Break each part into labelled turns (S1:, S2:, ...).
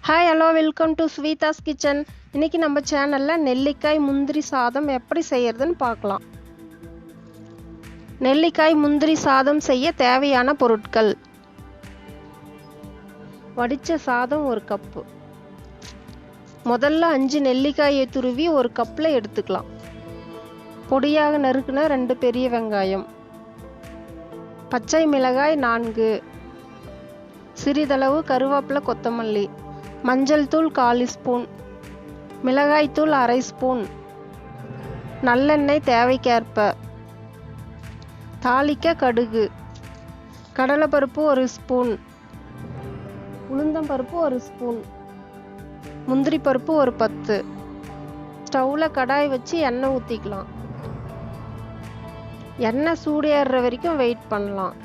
S1: Hi hello welcome to Swetha's kitchen. இன்றைக்கி நம்ம சேனலில் நெல்லிக்காய் முந்திரி சாதம் எப்படி செய்கிறதுன்னு பார்க்கலாம். நெல்லிக்காய் முந்திரி சாதம் செய்ய தேவையான பொருட்கள்: வடித்த சாதம் 1 கப்பு. முதல்ல 5 நெல்லிக்காயை துருவி ஒரு கப்பில் எடுத்துக்கலாம். பொடியாக நறுக்குன 2 பெரிய வெங்காயம், பச்சை மிளகாய் 4, சிறிதளவு கருவேப்பிலை கொத்தமல்லி, மஞ்சள் தூள் 1/4 ஸ்பூன், மிளகாய் தூள் 1/2 ஸ்பூன், நல்லெண்ணெய் தேவைக்கேற்ப, தாளிக்க கடுகு, கடலைப்பருப்பு 1 ஸ்பூன், உளுந்தம்பருப்பு 1 ஸ்பூன், முந்திரி பருப்பு ஒரு 10. ஸ்டவ்வில் கடாய் வச்சு எண்ணெய் ஊற்றிக்கலாம். எண்ணெய் சூடேறுற வரைக்கும் வெயிட் பண்ணலாம்.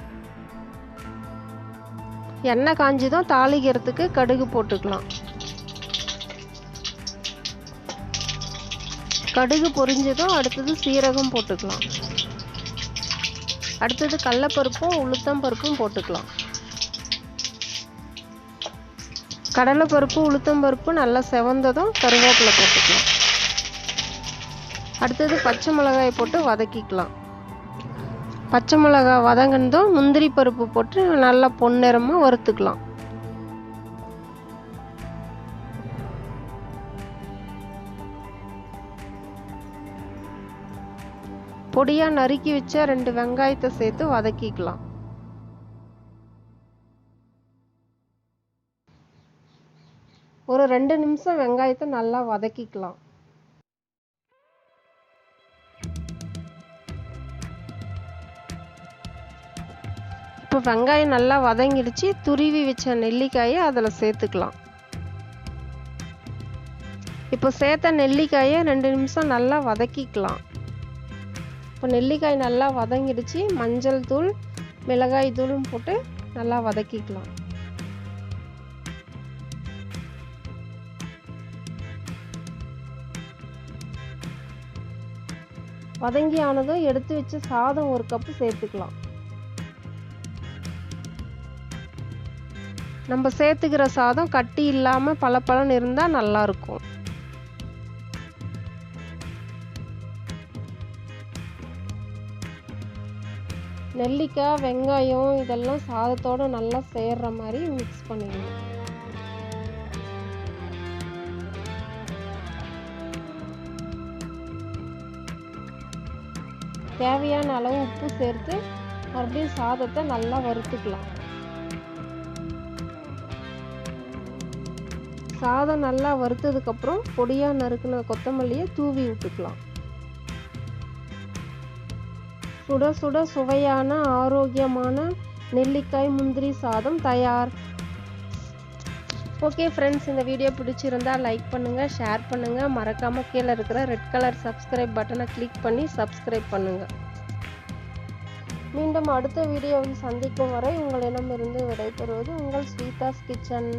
S1: எண்ணெய் காஞ்சதும் தாளிக்கிறதுக்கு கடுகு போட்டுக்கலாம். கடுகு பொரிஞ்சதும் அடுத்தது சீரகம் போட்டுக்கலாம். அடுத்தது கடலைப்பருப்பும் உளுத்தம்பருப்பும் போட்டுக்கலாம். கடலைப்பருப்பு உளுத்தம்பருப்பு நல்லா செவந்ததும் கருவேப்பிலை போட்டுக்கலாம். அடுத்தது பச்சை மிளகாய் போட்டு வதக்கிக்கலாம். பச்சை மிளகாய் வதங்கினதும் முந்திரி பருப்பு போட்டு நல்லா பொன்னிறமாக வறுத்துக்கலாம். பொடியாக நறுக்கி வச்ச 2 வெங்காயத்தை சேர்த்து வதக்கிக்கலாம். ஒரு 2 நிமிஷம் வெங்காயத்தை நல்லா வதக்கிக்கலாம். இப்போ வெங்காயம் நல்லா வதங்கிடுச்சு. துருவி வச்ச நெல்லிக்காயை அதில் சேர்த்துக்கலாம். இப்போ சேர்த்த நெல்லிக்காயை 2 நிமிஷம் நல்லா வதக்கிக்கலாம். இப்போ நெல்லிக்காய் நல்லா வதங்கிடுச்சு. மஞ்சள் தூள் மிளகாய் தூளும் போட்டு நல்லா வதக்கிக்கலாம். வதங்கி ஆனதும் எடுத்து வச்சு சாதம் 1 கப்பு சேர்த்துக்கலாம். நம்ம சேர்த்துக்கிற சாதம் கட்டி இல்லாமல் பளபளன்னு இருந்தால் நல்லாயிருக்கும். நெல்லிக்காய் வெங்காயம் இதெல்லாம் சாதத்தோடு நல்லா சேர்ற மாதிரி மிக்ஸ் பண்ணிடணும். தேவையான அளவு உப்பு சேர்த்து மறுபடியும் சாதத்தை நல்லா வறுத்துக்கலாம். சாதம் நல்லா வறுத்ததுக்கப்புறம் பொடியாக நறுக்குன கொத்தமல்லியை தூவி விட்டுக்கலாம். சுட சுட சுவையான ஆரோக்கியமான நெல்லிக்காய் முந்திரி சாதம் தயார். ஓகே ஃப்ரெண்ட்ஸ், இந்த வீடியோ பிடிச்சிருந்தா லைக் பண்ணுங்கள், ஷேர் பண்ணுங்கள். மறக்காமல் கீழே இருக்கிற ரெட் கலர் சப்ஸ்கிரைப் பட்டனை கிளிக் பண்ணி சப்ஸ்கிரைப் பண்ணுங்கள். மீண்டும் அடுத்த வீடியோவில் சந்திக்கும் வரை உங்களிடமிருந்து விடைபெறுவது உங்கள் ஸ்வீதாஸ் கிச்சன்.